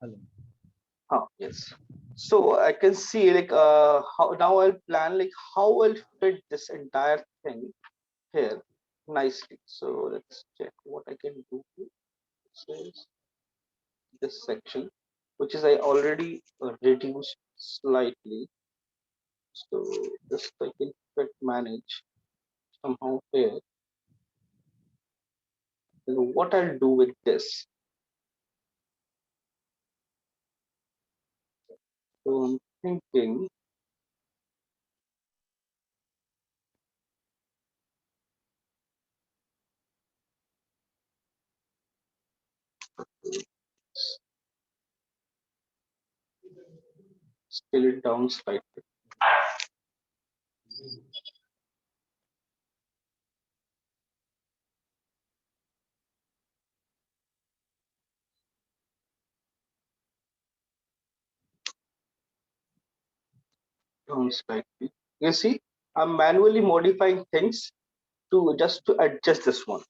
Hello. Yes. So I can see like how now I'll plan like how I'll fit this entire thing here nicely. So let's check what I can do. This is this section, which is I already reduced slightly. So this I can fit manage somehow here. And what I'll do with this. So I'm thinking scale it down slightly. Down slightly. You see, I'm manually modifying things to just to adjust this one.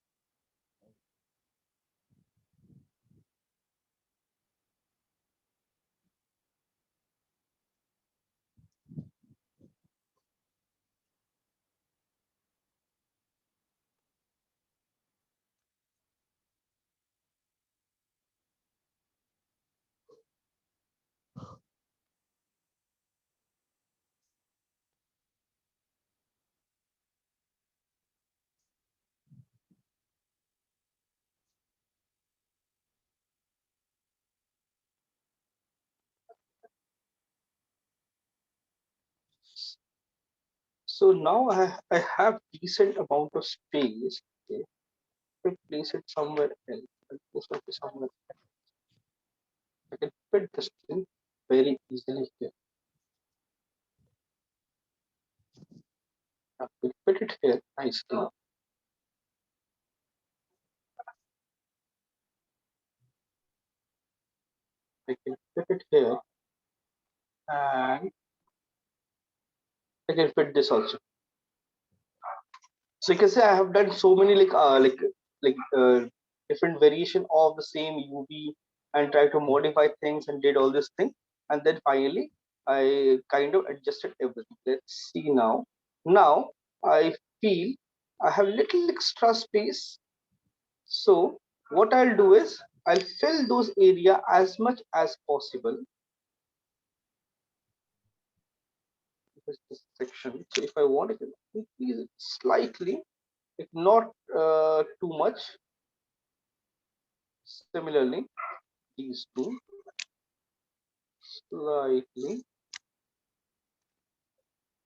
So now I have decent amount of space. Okay, if I place it somewhere else, I'll place it somewhere else. I can fit this thing very easily here. I can fit it here nicely. I can fit it here, and I can fit this also. So you can say I have done so many different variation of the same UV and try to modify things and did all this thing, and then finally I kind of adjusted everything. Let's see now. Now I feel I have little extra space. So what I'll do is I'll fill those area as much as possible. This section. So if I want, I can increase it slightly, if not too much. Similarly, these two slightly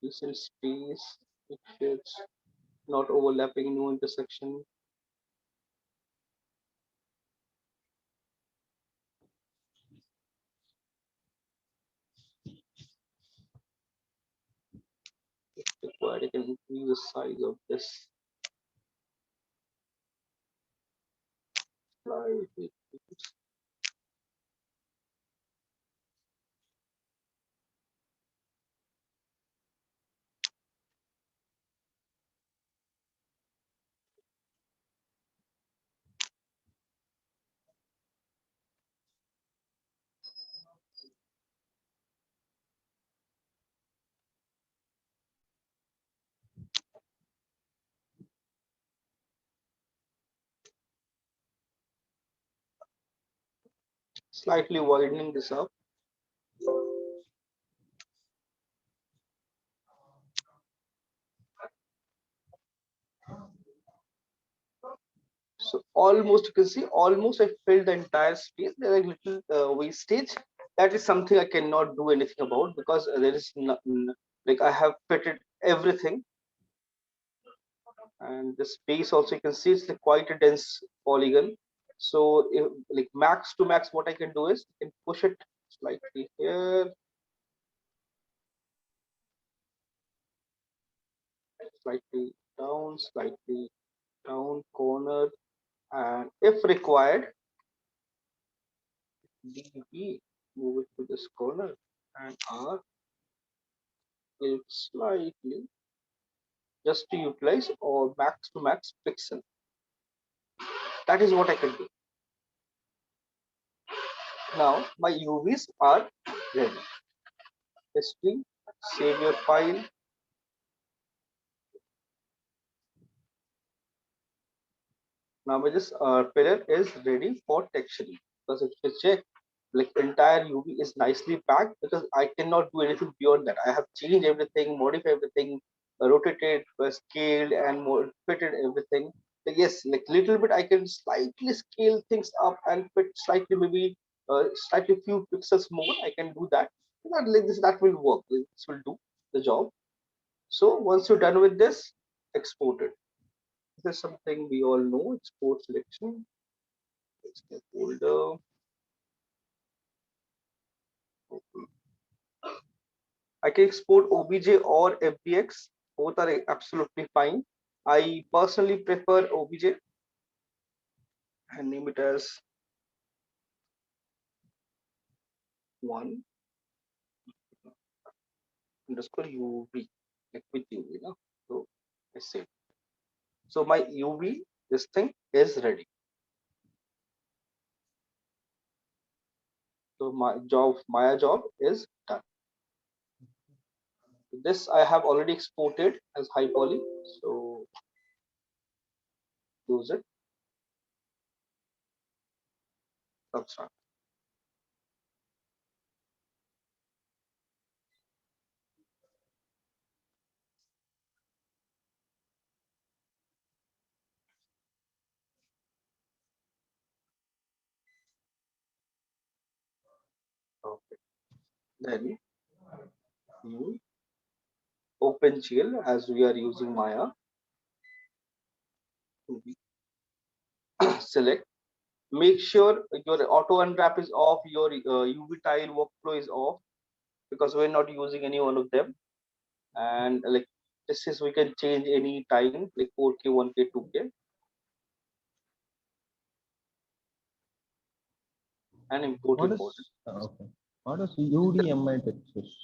decent space, it fits not overlapping, no intersection. If required, I can increase the size of this slightly. Slightly widening this up. So almost you can see almost I filled the entire space. There is little wastage. That is something I cannot do anything about because there is like I have fitted everything, and the space also you can see it's like quite a dense polygon. So if, like max to max, what I can do is I can push it slightly here, slightly down corner, and if required, DB move it to this corner, and R it slightly just to utilize or max to max pixel. That is what I can do. Now my UVs are ready. History, save your file. Now this pillar is ready for texturing. Because if you check, like entire UV is nicely packed because I cannot do anything beyond that. I have changed everything, modified everything, rotated, scaled, and fitted everything. So yes, like little bit I can slightly scale things up and fit slightly, maybe slightly few pixels more. I can do that. Not like this, that will work. This will do the job. So once you're done with this, export it. This is something we all know. Export selection. Let's get folder. I can export OBJ or FBX. Both are absolutely fine. I personally prefer OBJ and name it as one underscore UV, like with UV. No? So I say. So my UV, this thing is ready. So my job, Maya job is done. This I have already exported as high poly. So use it. Subtract. Okay. Then you OpenGL as we are using Maya. Select. Make sure your auto unwrap is off, your UV tile workflow is off because we're not using any one of them. And like this is we can change any time like 4K, 1K, 2K, and import What import. is okay? What is UDMI textures?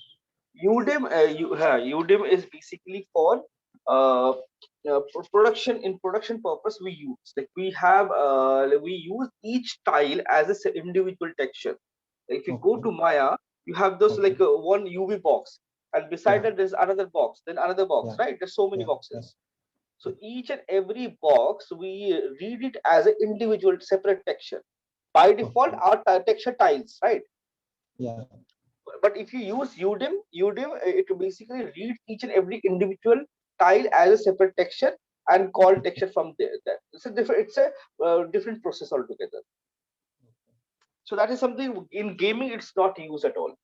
UDIM, UDIM is basically for uh, production. In production purpose we use, like we use each tile as a individual texture. If you go Okay, to Maya, you have those okay, like one UV box, and beside yeah, that there's another box, then another box, yeah, right? There's so many yeah, yeah, boxes. So each and every box we read it as an individual separate texture. By default okay, our texture tiles, right? yeah, But if you use UDIM, it basically reads each and every individual tile as a separate texture and call texture from there. It's a different, different process altogether. So that is something in gaming it's not used at all.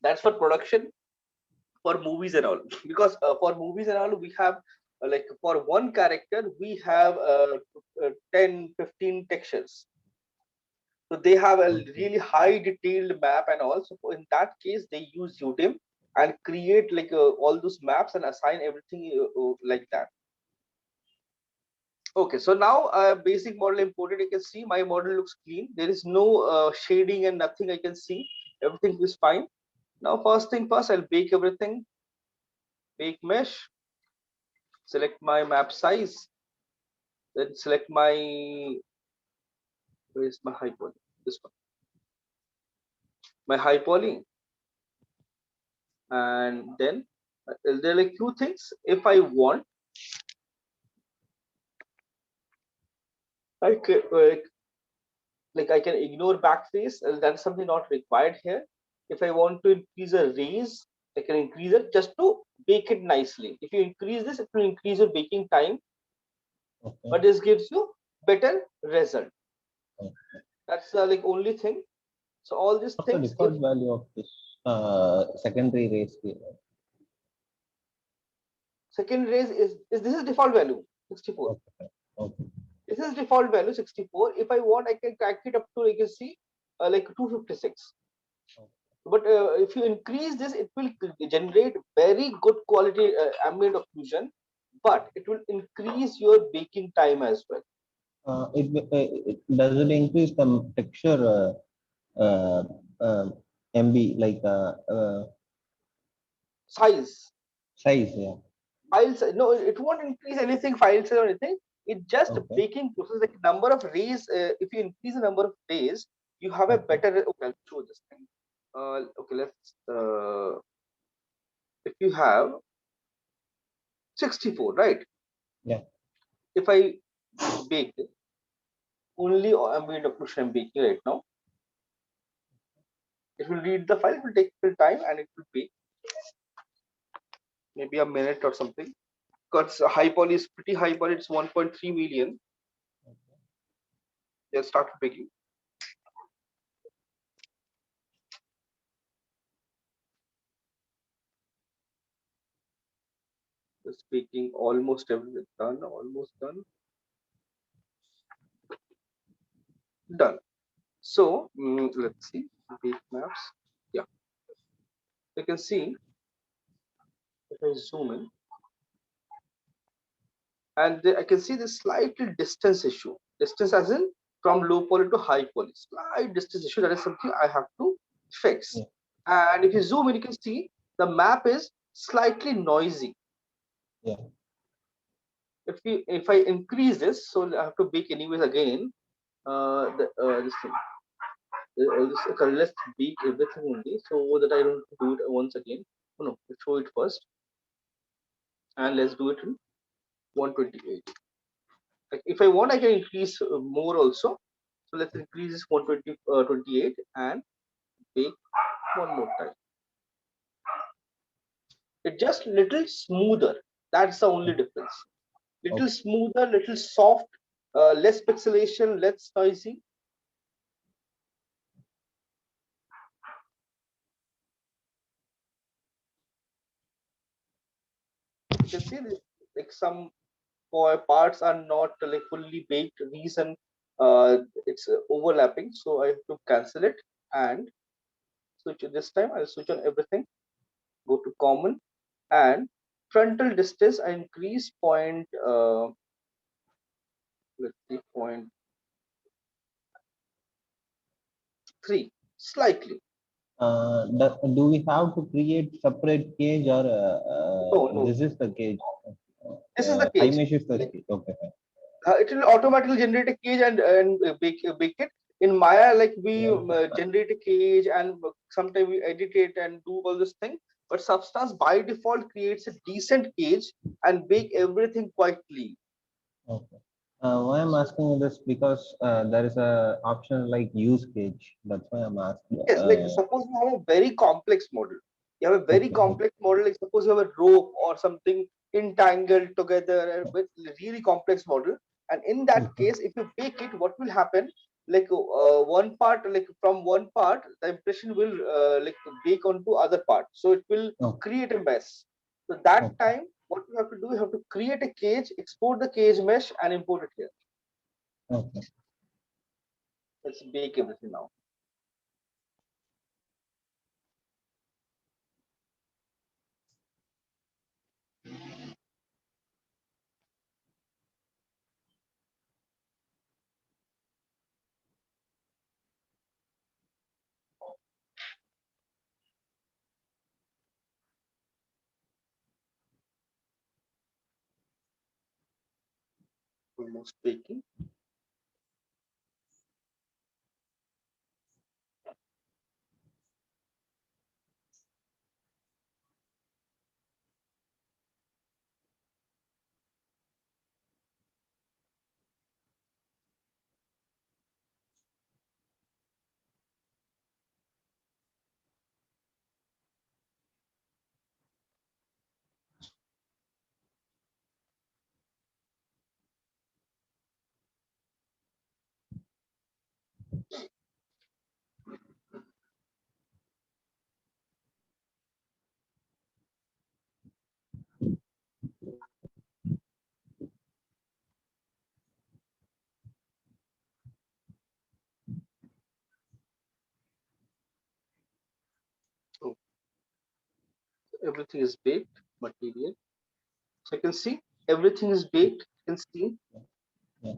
That's for production, for movies and all. Because for movies and all we have like for one character we have 10, 15 textures. So they have a okay, really high detailed map and all. So in that case, they use UDIM and create like all those maps and assign everything like that. Okay, so now basic model imported. You can see my model looks clean. There is no shading and nothing I can see. Everything is fine. Now, first thing first, I'll bake everything. Bake mesh. Select my map size. Then select my, where's my high poly? This one. My high poly. And then there are like two things. If I want, I can, like I can ignore backface. That's something not required here. If I want to increase a raise, I can increase it just to bake it nicely. If you increase this, it will increase your baking time, okay, but this gives you better result. okay. That's like only thing. So all these What's the things, if default value of this secondary race here? second raise is this is default value 64. Okay, okay, This is default value 64. If I want, I can crack it up to, you can see, like 256. But if you increase this, it will generate very good quality ambient occlusion, but it will increase your baking time as well. it does it increase the texture uh, uh, MB like Size, size? Yeah. files, no, it won't increase anything, file size or anything. It's just a Okay. baking process. Like number of rays, if you increase the number of rays, you have a Okay. better. Okay, I'll show this thing. Okay, let's. If you have 64, right? Yeah. If I bake it, only ambient occlusion I'm baking right now. It will read the file. It will take the time and it will be maybe a minute or something. Because high poly is pretty high poly. It's 1.3 million. Let's start baking. Just baking almost everything done. Almost done. Done. So let's see bake maps. Yeah, you can see if I zoom in, and I can see this slightly distance issue. Distance as in from low poly to high poly. Slight distance issue. That is something I have to fix. Yeah. And if you zoom in, you can see the map is slightly noisy. Yeah. If I increase this, so I have to bake anyways again. This thing. Let's bake everything only so that I don't do it once again. Oh, no, let's show it first, and let's do it in 128. Like if I want, I can increase more also. So let's increase this 128 and bake one more time. It's just little smoother. That's the only difference. Little Okay. smoother, little soft, less pixelation, less noisy. You can see this, like some parts are not like fully baked. Reason it's overlapping, so I have to cancel it and switch it. This time I'll switch on everything. Go to common and frontal distance. I increase point. Let's see, 0.3 slightly. Do we have to create separate cage or No, no. this is the cage? This is the cage. Imesh is the Like, cage. Okay. Fine. it will automatically generate a cage and bake it. In Maya, like we generate a cage and sometimes we edit it and do all this thing. But Substance by default creates a decent cage and bake everything quietly. Okay. Why I'm asking this because there is a option like use cage. That's why I'm asking. Yes, like suppose you have a very complex model. You have a very Okay. complex model, like suppose you have a rope or something entangled together with really complex model. And in that Okay. case, if you bake it, what will happen? Like one part, like from one part, the impression will like bake onto other part. So it will Okay. create a mess. So that Okay. time, what you have to do, you have to create a cage, export the cage mesh, and import it here. Okay. Let's bake everything now. Almost baking. So everything is baked material. So you can see everything is baked. You can see, Yeah.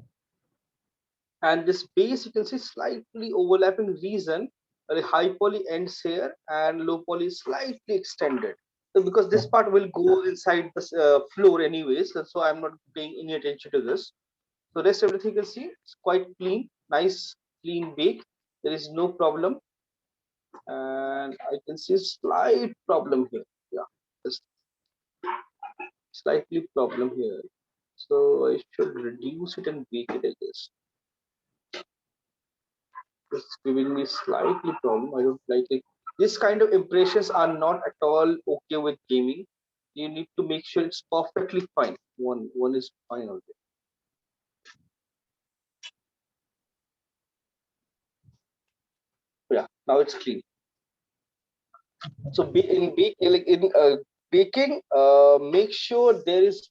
and this base you can see slightly overlapping reason. The high poly ends here and low poly is slightly extended. So because this Okay. part will go inside the floor anyways, so I'm not paying any attention to this. So rest everything you can see it's quite clean, nice, clean bake. There is no problem, and I can see a slight problem here. Yeah, just slightly problem here. So I should reduce it and bake it, I guess. It's giving me slightly problem. I don't like it. This kind of impressions are not at all okay with gaming. You need to make sure it's perfectly fine. One is fine already. Yeah, now it's clean. So like in baking, make sure there is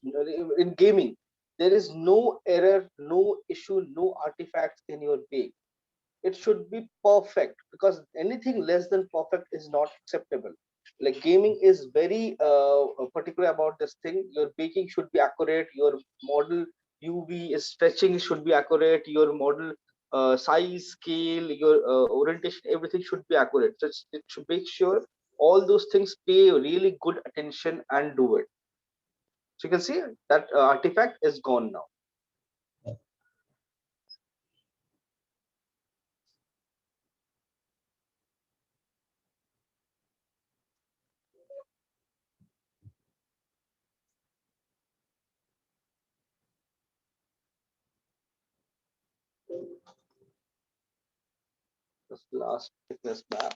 in gaming there is no error, no issue, no artifacts in your bake. It should be perfect, because anything less than perfect is not acceptable. Like gaming is very particular about this thing. Your baking should be accurate, your model UV is stretching should be accurate, your model size, scale, your orientation, everything should be accurate. So it should make sure all those things pay really good attention and do it. So you can see that artifact is gone now. This last thickness map.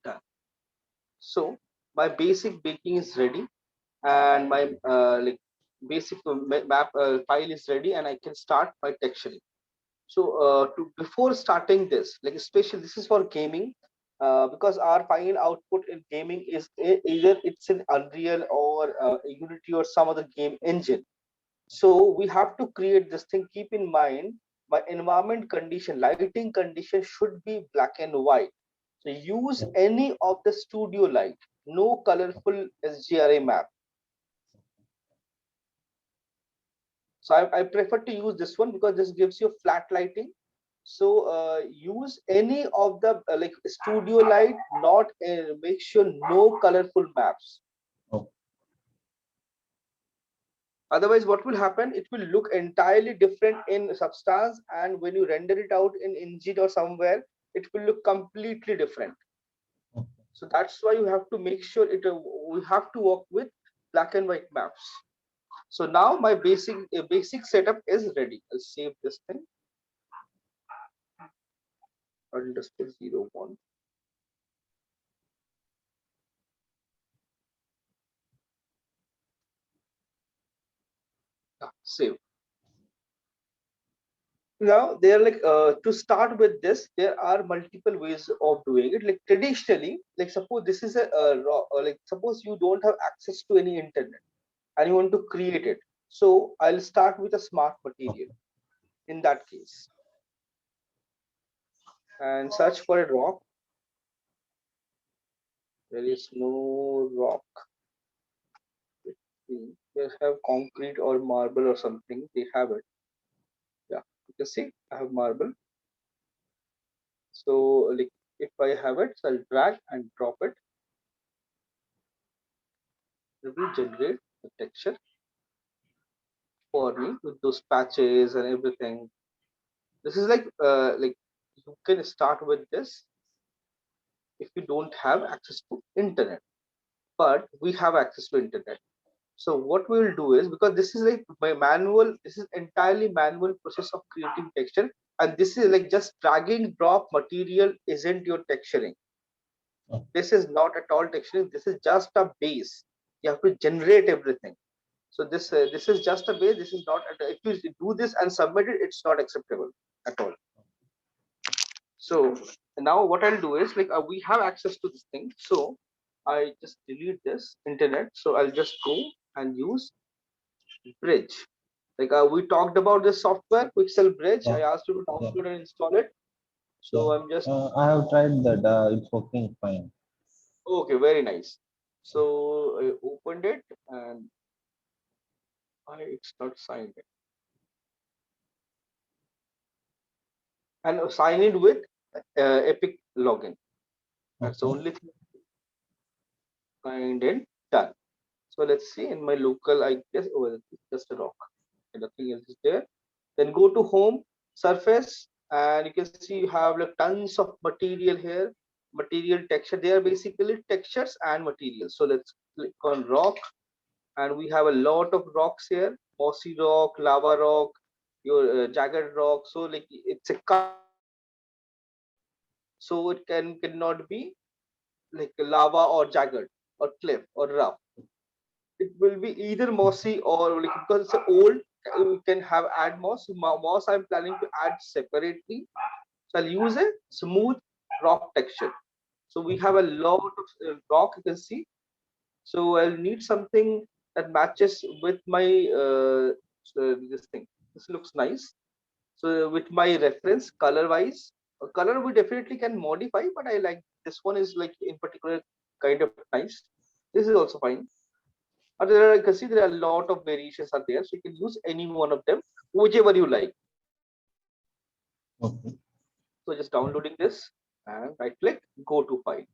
Done. So my basic baking is ready, and my like basic map file is ready, and I can start my texturing. So before starting this, like especially this is for gaming, because our final output in gaming is either it's in Unreal or Unity or some other game engine. So we have to create this thing. Keep in mind, my environment condition, lighting condition should be black and white. So use any of the studio light, no colorful SGRA map. So I prefer to use this one because this gives you flat lighting. So use any of the like studio light, not make sure no colorful maps. Oh, Otherwise, what will happen? It will look entirely different in Substance, and when you render it out in Engine or somewhere, it will look completely different. okay. So that's why you have to make sure it. We have to work with black and white maps. So now my basic setup is ready. I'll save this thing. _01. Save. Now they're like to start with this, there are multiple ways of doing it. Like traditionally, like suppose this is a like suppose you don't have access to any internet and you want to create it. So I'll start with a smart material Okay. in that case and search for a rock. There is no rock. They have concrete or marble or something. They have it. Yeah, you can see I have marble. So like if I have it, so I'll drag and drop it. It will generate the texture for me with those patches and everything. This is like you can start with this if you don't have access to internet, but we have access to internet. So what we will do is, because this is like my manual, this is entirely manual process of creating texture, and this is like just dragging drop material isn't your texturing. Okay. This is not at all texturing. This is just a base. You have to generate everything. So this is just a base. This is not. If you do this and submit it, it's not acceptable at all. So now what I'll do is like we have access to this thing. So I just delete this internet. So I'll just go and use Bridge. Like we talked about this software, Pixel Bridge. I Yeah. asked you to Yeah. download and install it. Yeah. So I'm just I have tried that. It's working fine. okay, very nice. So I opened it and it's not signed in. and sign in with Epic login. That's the Okay. only thing. Signed in, done. So let's see in my local, I guess, oh, it's just a rock. Nothing else is there. Then go to home, surface, and you can see you have like tons of material here. Material texture. They are basically textures and materials. So let's click on rock, and we have a lot of rocks here: mossy rock, lava rock, your jagged rock. So like it's a so it cannot be like lava or jagged or cliff or rough. It will be either mossy or like because it's old, we can have add moss. Moss I'm planning to add separately. So I'll use a smooth rock texture. So we have a lot of rock you can see. So I'll need something that matches with my this thing. This looks nice. So with my reference color wise, color we definitely can modify, but I like this one is like in particular kind of nice. This is also fine. There are, you can see there are a lot of variations are there, so you can use any one of them, whichever you like. Okay. So just downloading this and right click, go to file,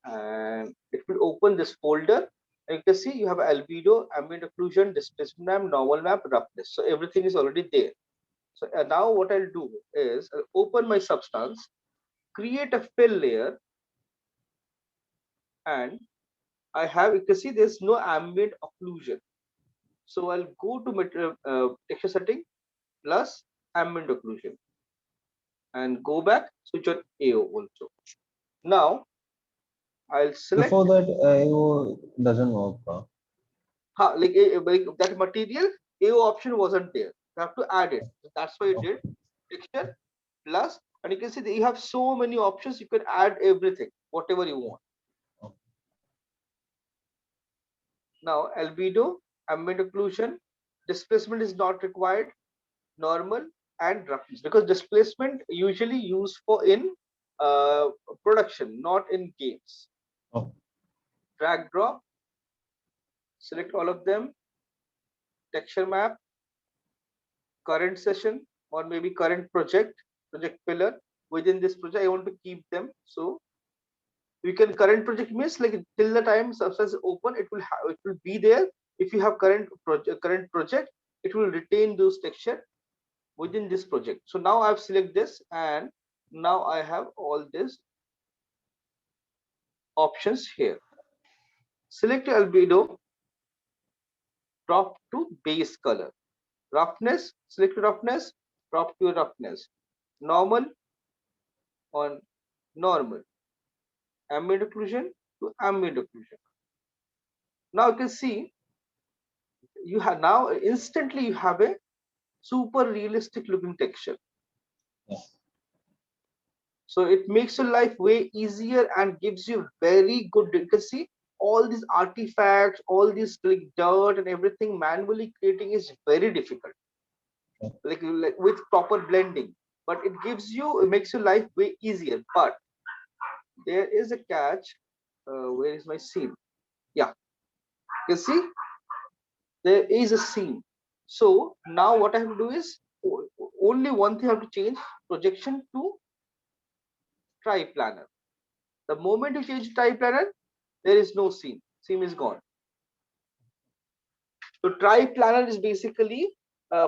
and it will open this folder. And you can see you have albedo, ambient occlusion, displacement map, normal map, roughness. So everything is already there. So now what I'll do is I'll open my substance, create a fill layer, and I have, you can see there's no ambient occlusion. So I'll go to texture setting plus ambient occlusion and go back, switch on AO also. Now I'll Before select that, it doesn't work. like that material. AO option wasn't there. You have to add it. That's why I Okay. did texture plus, and you can see that you have so many options. You can add everything, whatever you want. Okay. Now albedo, ambient occlusion, displacement is not required, normal and roughness, because displacement usually used for in uh, production, not in games. Okay. Drag drop, select all of them, texture map, current session, or maybe current project pillar. Within this project I want to keep them, so you can current project means like till the time substance is open, it will be there. If you have current project, it will retain those texture within this project. So now I've select this, and now I have all these options here. Select albedo, drop to base color. Roughness, select roughness, drop to roughness. Normal on normal. Ambient occlusion to ambient occlusion. Now you can see you have now instantly you have a super realistic looking texture. Yeah. So it makes your life way easier and gives you very good. You can see all these artifacts, all these like dirt and everything manually creating is very difficult. Okay. Like with proper blending, but it gives you, it makes your life way easier. But there is a catch. Where is my scene? Yeah, you can see there is a scene. So now what I have to do is only one thing I have to change: projection to triplanar. The moment you change triplanar, there is no scene. Scene is gone. So triplanar is basically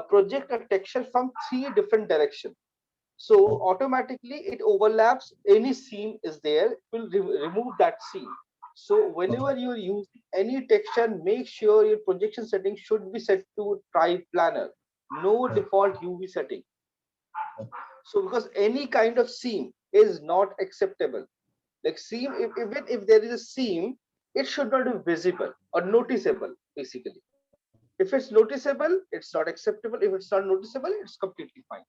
project a texture from three different directions. So automatically it overlaps any seam is there, it will remove that seam. So whenever you're using any texture, make sure your projection setting should be set to triplanar, no default UV setting. So because any kind of seam is not acceptable. Like seam, even if there is a seam, it should not be visible or noticeable basically. If it's noticeable, it's not acceptable. If it's not noticeable, it's completely fine.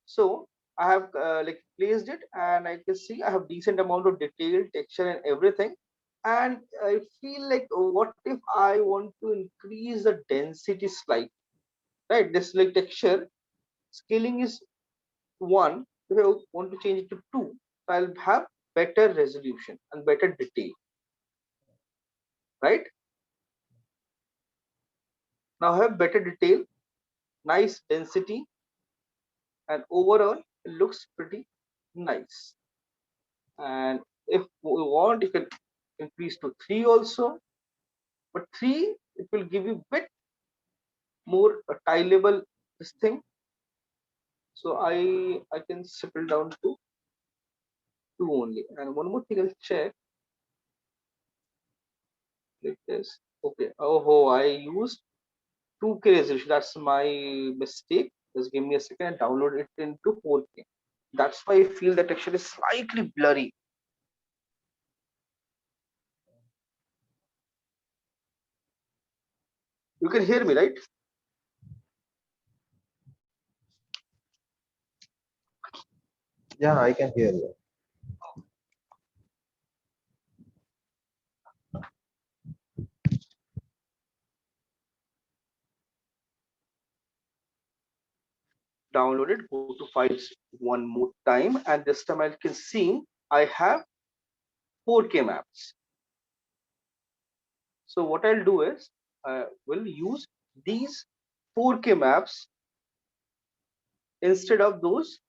So I have like placed it, and I can see I have decent amount of detail, texture, and everything. And I feel like, what if I want to increase the density slightly? Right, this like texture scaling is 1. If I want to change it to 2, I'll have better resolution and better detail. Right now, I have better detail, nice density, and overall it looks pretty nice. And if you want, you can increase to 3 also, but 3 it will give you bit more tileable this thing. So I can settle down to 2 only. And one more thing I'll check like this. Okay. Oh, I used 2K resolution. That's my mistake. Just give me a second and download it into 4K. That's why I feel the texture is slightly blurry. You can hear me, right? Yeah, I can hear you. Download it, go to files one more time, and this time I can see I have 4K maps. So what I'll do is I will use these 4K maps instead of those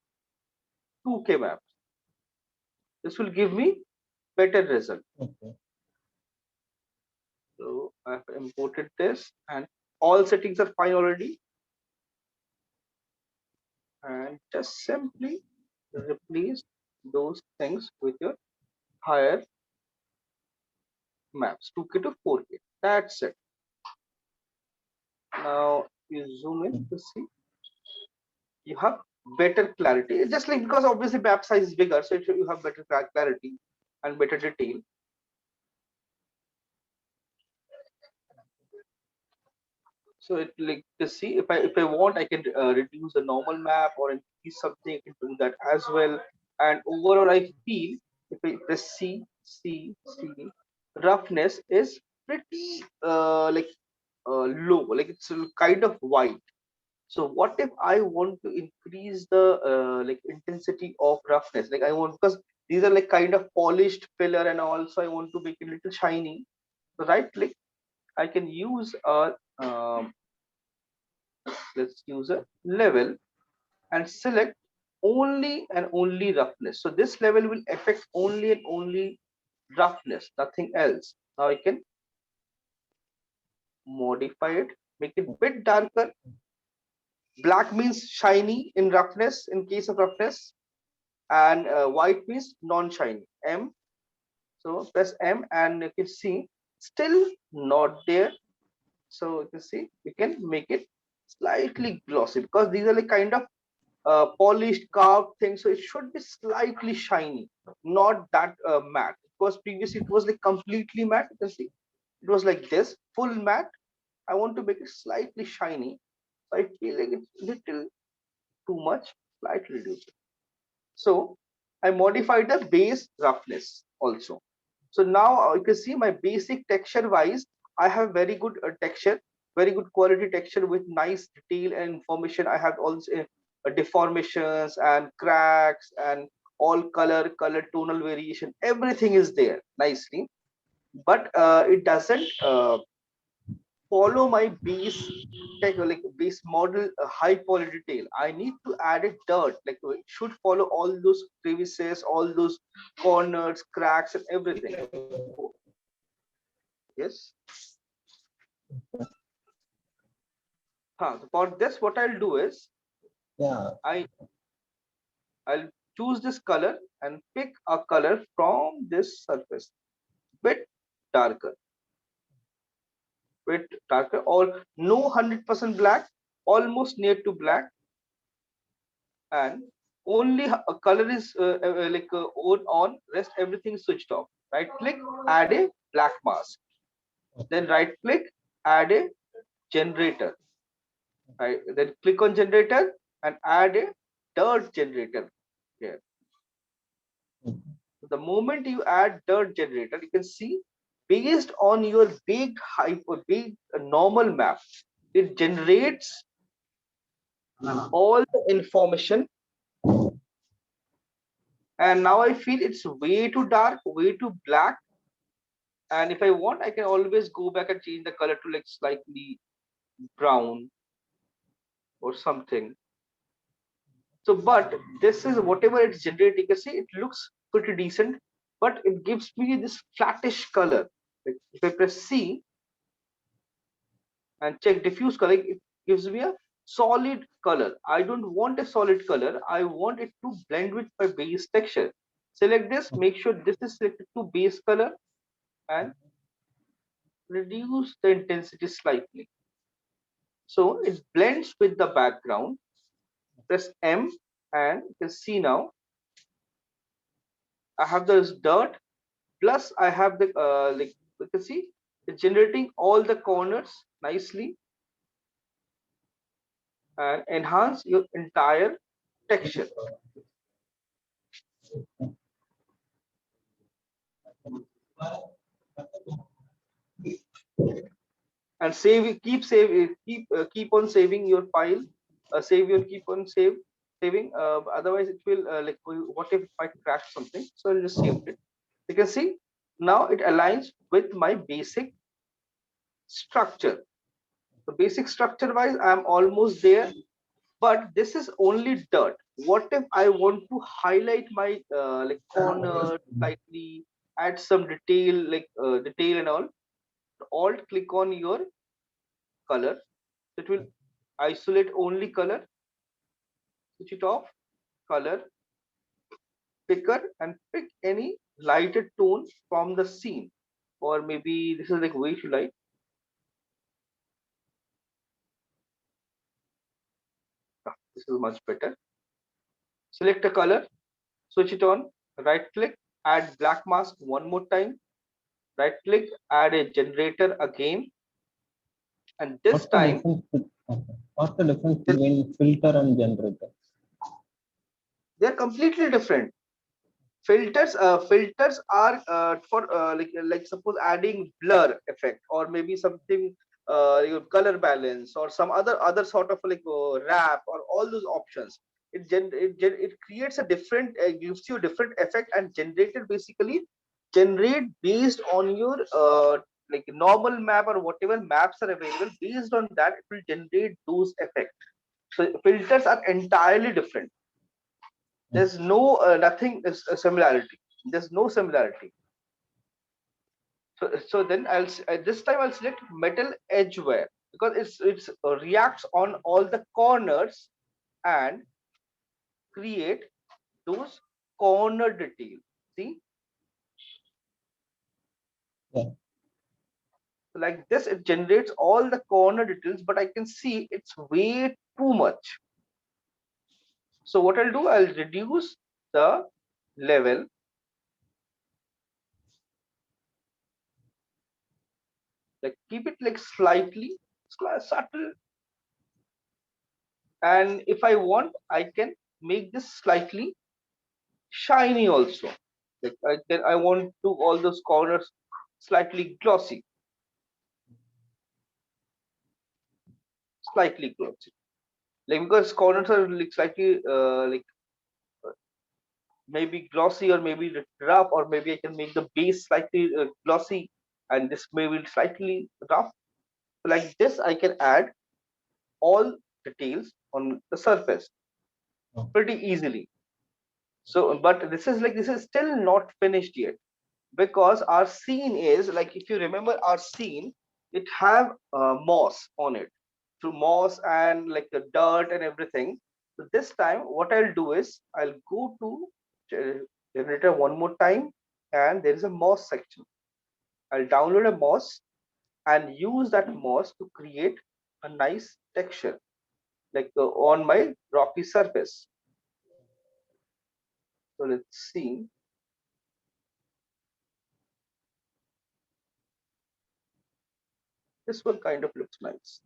2K maps. This will give me better result. Okay. So I've imported this and all settings are fine already. And just simply replace those things with your higher maps 2K to 4K. That's it. Now you zoom in to see you have better clarity. It's just like because obviously map size is bigger, so you have better clarity and better detail. So it like to see if I want, I can reduce the normal map or increase something. I can do that as well. And overall, I feel if I press C, roughness is pretty low, like it's kind of white. So what if I want to increase the like intensity of roughness? Like I want, because these are like kind of polished filler, and also I want to make it a little shiny. So right click, I can use a let's use a level and select only and only roughness. So this level will affect only and only roughness, nothing else. Now I can modify it, make it bit darker. Black means shiny in roughness, in case of roughness, and white means non-shiny. M. So press M and you can see still not there. So you can see we can make it slightly glossy because these are like kind of polished carved thing, so it should be slightly shiny, not that matte. Because previously it was like completely matte. You can see it was like this full matte. I want to make it slightly shiny, so I feel like it's little too much, slightly reduced. So I modified the base roughness also. So now you can see my basic texture wise, I have very good texture, very good quality texture with nice detail and information. I have also deformations and cracks and all color tonal variation. Everything is there nicely, but it doesn't follow my base tech, like base model high quality detail. I need to add a dirt, like it should follow all those crevices, all those corners, cracks, and everything. Yes. So for this, what I'll do is Yeah. I'll choose this color and pick a color from this surface, bit darker, or no 100% black, almost near to black, and only a color is on, rest everything is switched off. Right click, add a black mask, then right click, add a generator, right, then click on generator and add a dirt generator here. The moment you add dirt generator, you can see based on your big big normal map, it generates all the information. And now I feel it's way too dark, way too black. And if I want, I can always go back and change the color to like slightly brown or something. So, but this is whatever it's generating. You can see it looks pretty decent, but it gives me this flattish color. Like if I press C and check diffuse color, it gives me a solid color. I don't want a solid color. I want it to blend with my base texture. Select this, make sure this is selected to base color and reduce the intensity slightly. So it blends with the background. Press M and you can see now I have this dirt plus I have the like you can see it's generating all the corners nicely and enhance your entire texture. And keep on saving your file, save your keep on saving, otherwise it will like what if it might crash something. So I'll just save it. You can see now it aligns with my basic structure. The basic structure wise I'm almost there, but this is only dirt. What if I want to highlight my like corner slightly, add some detail like detail and all? Alt click on your color. It will isolate only color, switch it off, color picker, and pick any lighted tone from the scene. Or maybe this is like way too light. This is much better. Select a color, switch it on, right click, add black mask one more time, right click, add a generator again, and this What's the time difference? What's the difference between filter and generator? they're completely different. Filters are for like suppose adding blur effect or maybe something your color balance or some other sort of like wrap or all those options. It creates a different gives you a different effect, and generated basically generate based on your like normal map or whatever maps are available. Based on that it will generate those effects. So filters are entirely different. There's no nothing is a similarity. There's no similarity. So then this time I'll select metal edge wear because it's reacts on all the corners and create those corner details. See, Yeah. so like this it generates all the corner details, but I can see it's way too much. So what I'll do, I'll reduce the level, like keep it like slightly subtle, and if I want I can make this slightly shiny also. Like I want to all those corners slightly glossy, slightly glossy, like because corners are like slightly like maybe glossy or maybe rough, or maybe I can make the base slightly glossy and this maybe slightly rough. So like this I can add all details on the surface pretty easily. So but this is still not finished yet, because our scene is like, if you remember our scene, it have moss on it, through moss and like the dirt and everything. So this time what I'll do is I'll go to generator one more time, and there is a moss section. I'll download a moss and use that moss to create a nice texture like on my rocky surface. So let's see. This one kind of looks nice.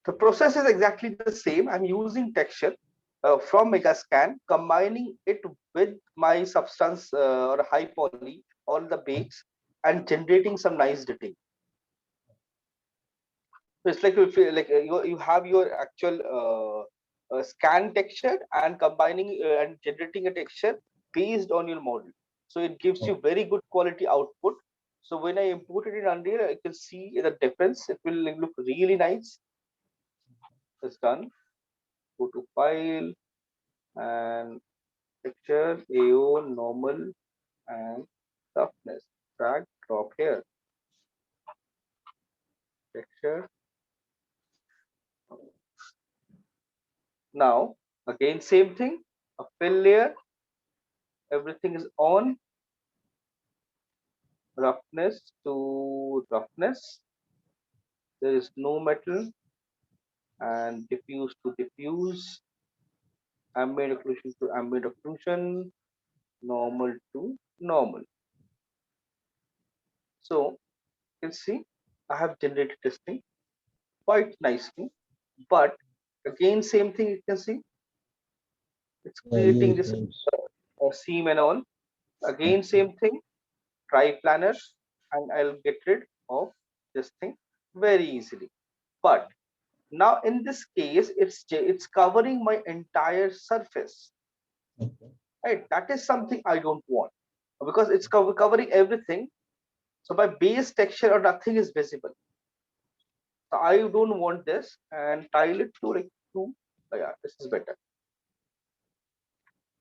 The process is exactly the same. I'm using texture from Megascan, combining it with my substance or high poly on the base and generating some nice detail. So it's like you feel like you have your actual scan texture and combining and generating a texture based on your model. So it gives you very good quality output. So when I import it in Unreal, I can see the difference. It will look really nice. It's done. Go to file and texture, AO, normal, and toughness. Drag, drop here. Texture. Now, again, same thing. A fill layer. Everything is on. Roughness to roughness. There is no metal. And diffuse to diffuse. Ambient occlusion to ambient occlusion. Normal to normal. So you can see I have generated this thing quite nicely. But again, same thing you can see it's creating Use this names. seam and all. Again, same thing, try planner, and I'll get rid of this thing very easily. But now in this case, it's covering my entire surface, Okay. right? That is something I don't want because it's covering everything. So my base texture or nothing is visible. So I don't want this and tile it to like two. Oh yeah, this is better.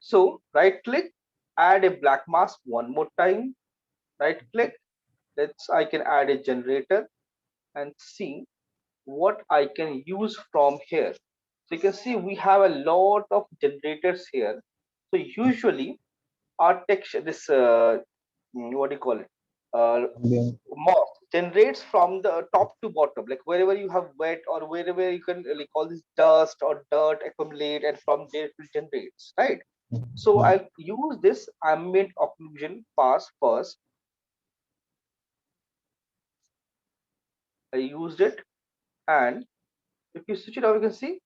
So right click, add a black mask one more time. Right click, I can add a generator and see what I can use from here. So you can see we have a lot of generators here. So usually our texture, this what do you call it? Ambient. Moss generates from the top to bottom, like wherever you have wet or wherever you can like all this dust or dirt accumulate, and from there it will generates, right? So Yeah. I'll use this ambient occlusion pass first. I used it, and if you switch it out, you can see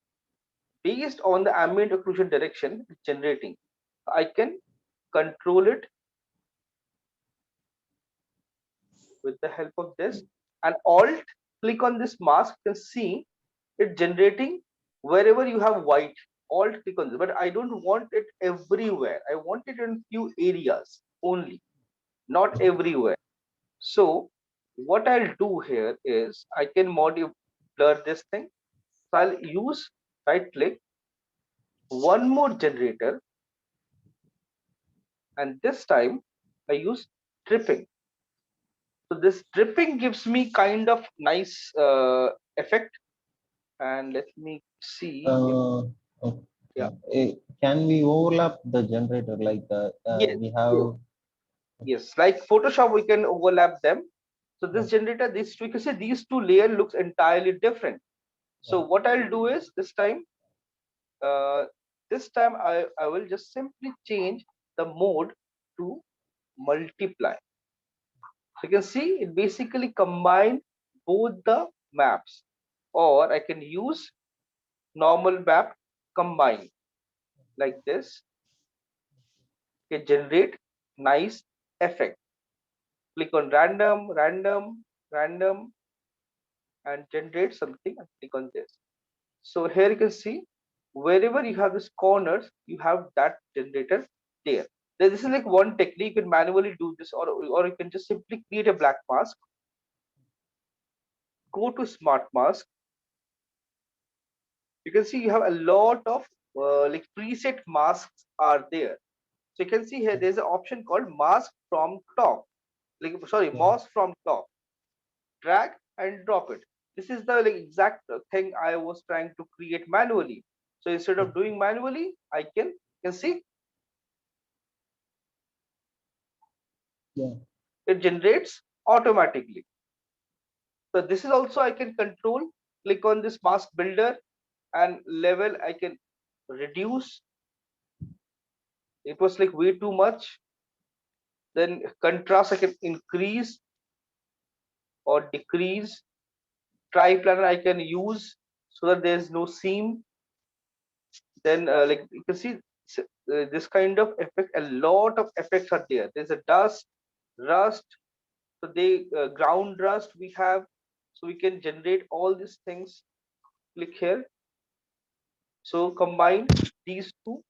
based on the ambient occlusion direction it's generating. I can control it with the help of this, and alt click on this mask. You can see it generating wherever you have white. Alt click on this, but I don't want it everywhere. I want it in few areas only, not everywhere. So what I'll do here is I can modify blur this thing. So I'll use right click, one more generator, and this time I use dripping. So this dripping gives me kind of nice effect. And let me see. Okay. Yeah. Can we overlap the generator like Yes. we Yes. have? Yes. Like Photoshop, we can overlap them. So Yeah. this generator, these we can say these two layer looks entirely different. So Yeah. what I'll do is uh, this time I will just simply change the mode to multiply. So you can see it basically combine both the maps, or I can use normal map combine like this. Can generate nice effect. Click on random, random, random, and generate something, and click on this. So here you can see wherever you have this corners, you have that generator there. This is like one technique. You can manually do this, or you can just simply create a black mask. Go to smart mask. You can see you have a lot of like preset masks are there. So you can see here there's an option called mask from top. Like sorry, Yeah. mask from top. Drag and drop it. This is the like exact thing I was trying to create manually. So instead of doing manually, I can see Yeah. it generates automatically. So this is also I can control. Click on this mask builder and level I can reduce. It was like way too much. Then contrast I can increase or decrease. Try planner I can use so that there's no seam. Then like you can see this kind of effect, a lot of effects are there. There's a dust, rust, so they ground rust we have, so we can generate all these things. Click here. So combine these two